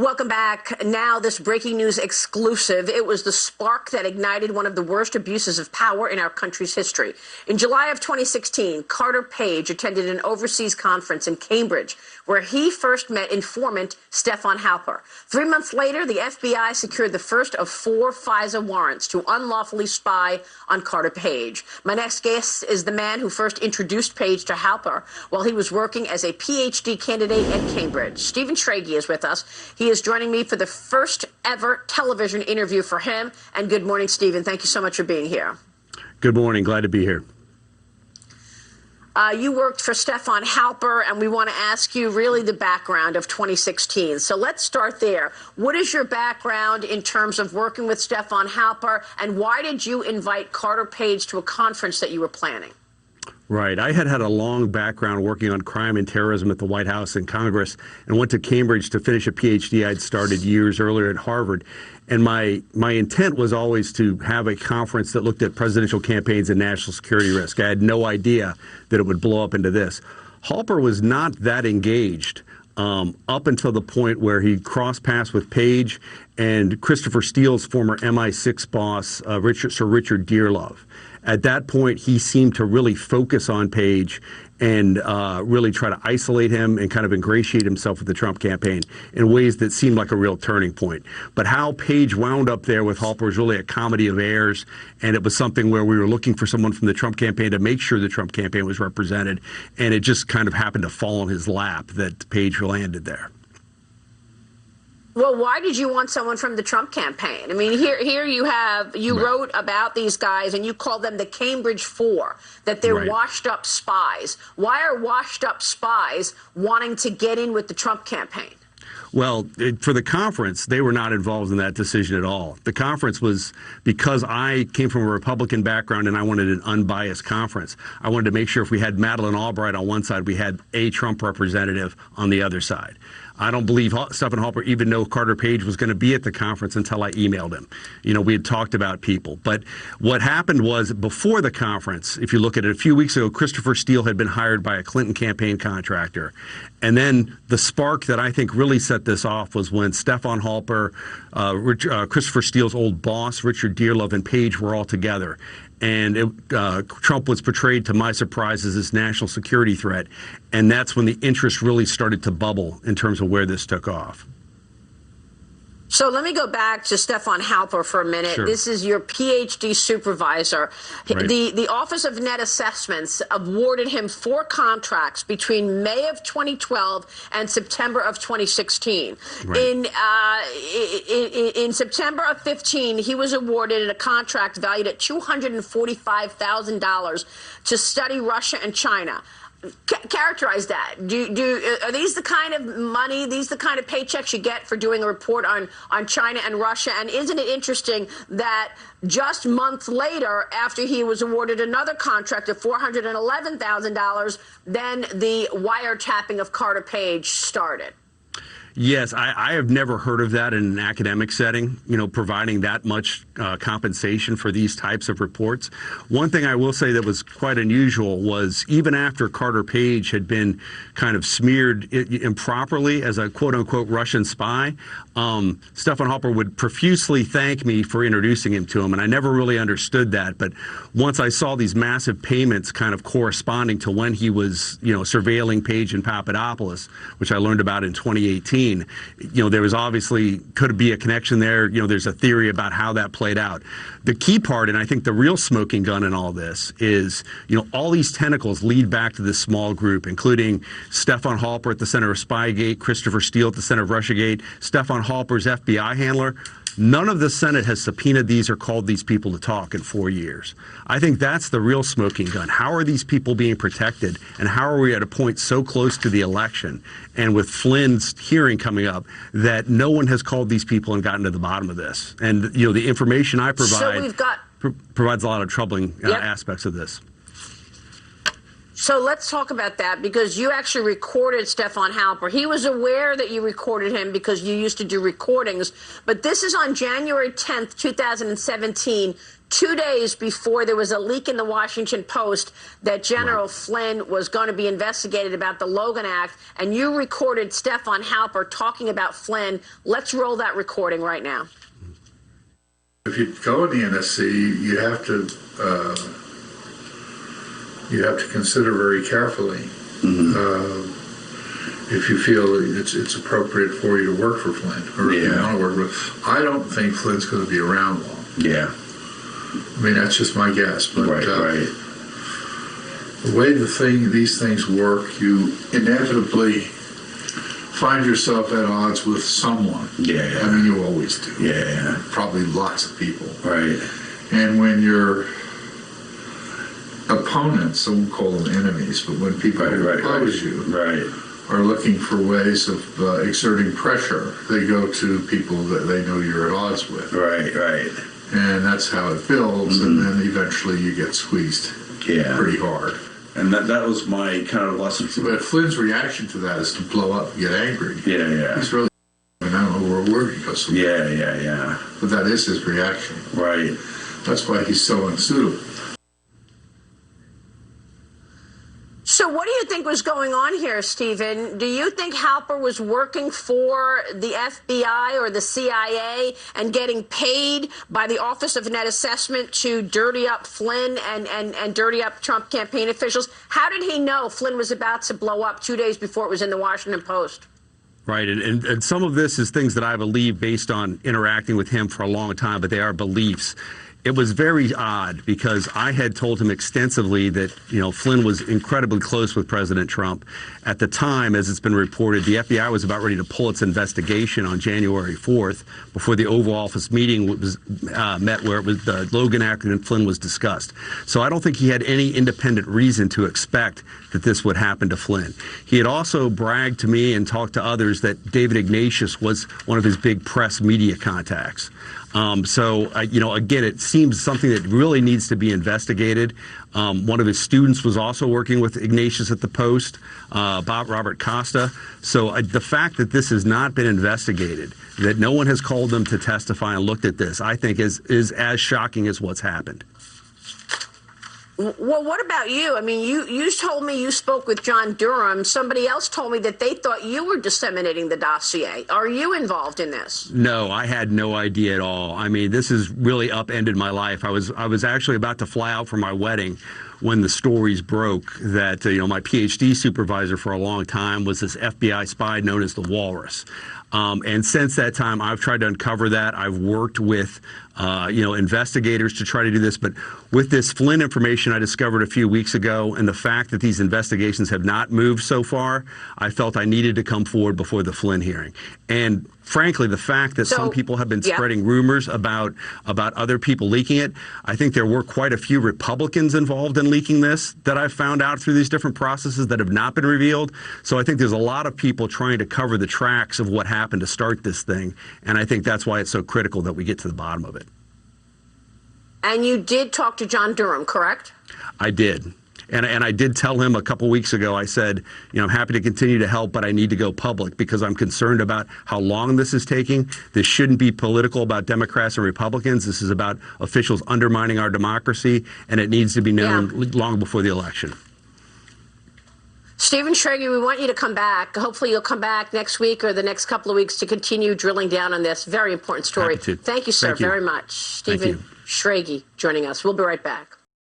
Welcome back. Now, this breaking news exclusive. It was the spark that ignited one of the worst abuses of power in our country's history. In July of 2016, Carter Page attended an overseas conference in Cambridge where he first met informant Stefan Halper. 3 months later, the FBI secured the first of 4 FISA warrants to unlawfully spy on Carter Page. My next guest is the man who first introduced Page to Halper while he was working as a PhD candidate at Cambridge. Stephen Schrage is with us. He is joining me for the first ever television interview for him. And good morning, Stephen. Thank you so much for being here. Good morning. Glad to be here. You worked for Stefan Halper, and we want to ask you really the background of 2016. So let's start there. What is your background in terms of working with Stefan Halper, and why did you invite Carter Page to a conference that you were planning? Right. I had a long background working on crime and terrorism at the White House and Congress, and went to Cambridge to finish a PhD I'd started years earlier at Harvard. And my intent was always to have a conference that looked at presidential campaigns and national security risk. I had no idea that it would blow up into this. Halper was not that engaged up until the point where he crossed paths with Page and Christopher Steele's former MI6 boss, Sir Richard Dearlove. At that point, he seemed to really focus on Page and really try to isolate him and kind of ingratiate himself with the Trump campaign in ways that seemed like a real turning point. But how Page wound up there with Halper was really a comedy of errors, and it was something where we were looking for someone from the Trump campaign to make sure the Trump campaign was represented, and it just kind of happened to fall in his lap that Page landed there. Well, why did you want someone from the Trump campaign? I mean, here you wrote about these guys and you called them the Cambridge Four, that they're washed up spies. Why are washed up spies wanting to get in with the Trump campaign? Well, for the conference, they were not involved in that decision at all. The conference was because I came from a Republican background and I wanted an unbiased conference. I wanted to make sure if we had Madeleine Albright on one side, we had a Trump representative on the other side. I don't believe Stefan Halper even knew Carter Page was going to be at the conference until I emailed him. You know, we had talked about people. But what happened was before the conference, if you look at it, a few weeks ago, Christopher Steele had been hired by a Clinton campaign contractor. And then the spark that I think really set this off was when Stefan Halper, Christopher Steele's old boss, Richard Dearlove, and Page were all together. And Trump was portrayed, to my surprise, as this national security threat. And that's when the interest really started to bubble in terms of where this took off. So let me go back to Stefan Halper for a minute. Sure. This is your PhD supervisor. Right. The Office of Net Assessments awarded him 4 contracts between May of 2012 and September of 2016. Right. In September of 15, he was awarded a contract valued at $245,000 to study Russia and China. Characterize that. Are these the kind of money, these the kind of paychecks you get for doing a report on China and Russia? And isn't it interesting that just months later, after he was awarded another contract of $411,000, then the wiretapping of Carter Page started? Yes, I have never heard of that in an academic setting, you know, providing that much compensation for these types of reports. One thing I will say that was quite unusual was even after Carter Page had been kind of smeared improperly as a quote-unquote Russian spy, Stefan Halper would profusely thank me for introducing him to him, and I never really understood that. But once I saw these massive payments kind of corresponding to when he was, you know, surveilling Page and Papadopoulos, which I learned about in 2018, you know, there was obviously could be a connection there. You know, there's a theory about how that played out. The key part, and I think the real smoking gun in all this is, you know, all these tentacles lead back to this small group, including Stefan Halper at the center of Spygate, Christopher Steele at the center of Russiagate, Stefan Halper's FBI handler. None of the Senate has subpoenaed these or called these people to talk in 4 years. I think that's the real smoking gun. How are these people being protected, and how are we at a point so close to the election and with Flynn's hearing coming up that no one has called these people and gotten to the bottom of this? And, you know, the information I provide provides a lot of troubling aspects of this. So let's talk about that, because you actually recorded Stefan Halper. He was aware that you recorded him because you used to do recordings. But this is on January 10th, 2017, 2 days before there was a leak in the Washington Post that General Flynn was going to be investigated about the Logan Act. And you recorded Stefan Halper talking about Flynn. Let's roll that recording right now. If you go in the NSC, you have to consider very carefully if you feel it's appropriate for you to work for Flynn, or if you want to work with. I don't think Flynn's going to be around long. Yeah. I mean, that's just my guess. But Right. the way these things work, you inevitably find yourself at odds with someone. Yeah. I mean, you always do. Yeah. Probably lots of people. Right. And when your opponents, I won't call them enemies, but when people who oppose you are looking for ways of exerting pressure, they go to people that they know you're at odds with. Right. And that's how it builds, and then eventually you get squeezed pretty hard. And that was my kind of lesson. But Flynn's reaction to that is to blow up, get angry. Yeah. He's really, I don't know where he goes from there. Yeah. But that is his reaction. Right. That's why he's so unsuitable. So what do you think was going on here, Stephen? Do you think Halper was working for the FBI or the CIA and getting paid by the Office of Net Assessment to dirty up Flynn and dirty up Trump campaign officials? How did he know Flynn was about to blow up 2 days before it was in the Washington Post? Right, and some of this is things that I believe based on interacting with him for a long time, but they are beliefs. It was very odd because I had told him extensively that, Flynn was incredibly close with President Trump. At the time, as it's been reported, the FBI was about ready to pull its investigation on January 4th before the Oval Office meeting was met where it was the Logan Act and Flynn was discussed. So I don't think he had any independent reason to expect that this would happen to Flynn. He had also bragged to me and talked to others that David Ignatius was one of his big press media contacts. Again, it seems something that really needs to be investigated. One of his students was also working with Ignatius at the Post, Robert Costa. So the fact that this has not been investigated, that no one has called them to testify and looked at this, I think is as shocking as what's happened. Well, what about you? I mean, you told me you spoke with John Durham. Somebody else told me that they thought you were disseminating the dossier. Are you involved in this? No, I had no idea at all. I mean, this has really upended my life. I was actually about to fly out for my wedding when the stories broke that, my PhD supervisor for a long time was this FBI spy known as the Walrus. And since that time, I've tried to uncover that. I've worked with, investigators to try to do this. But with this Flynn information I discovered a few weeks ago and the fact that these investigations have not moved so far, I felt I needed to come forward before the Flynn hearing. And frankly, the fact that some people have been spreading rumors about other people leaking it, I think there were quite a few Republicans involved in leaking this that I've found out through these different processes that have not been revealed. So I think there's a lot of people trying to cover the tracks of what happened to start this thing. And I think that's why it's so critical that we get to the bottom of it. And you did talk to John Durham, correct? I did. And I did tell him a couple weeks ago, I said, I'm happy to continue to help, but I need to go public because I'm concerned about how long this is taking. This shouldn't be political about Democrats and Republicans. This is about officials undermining our democracy, and it needs to be known long before the election. Stephen Schrage, we want you to come back. Hopefully you'll come back next week or the next couple of weeks to continue drilling down on this very important story. Happy to. Thank you, sir, Thank you. very much. Stephen Schrage joining us. We'll be right back.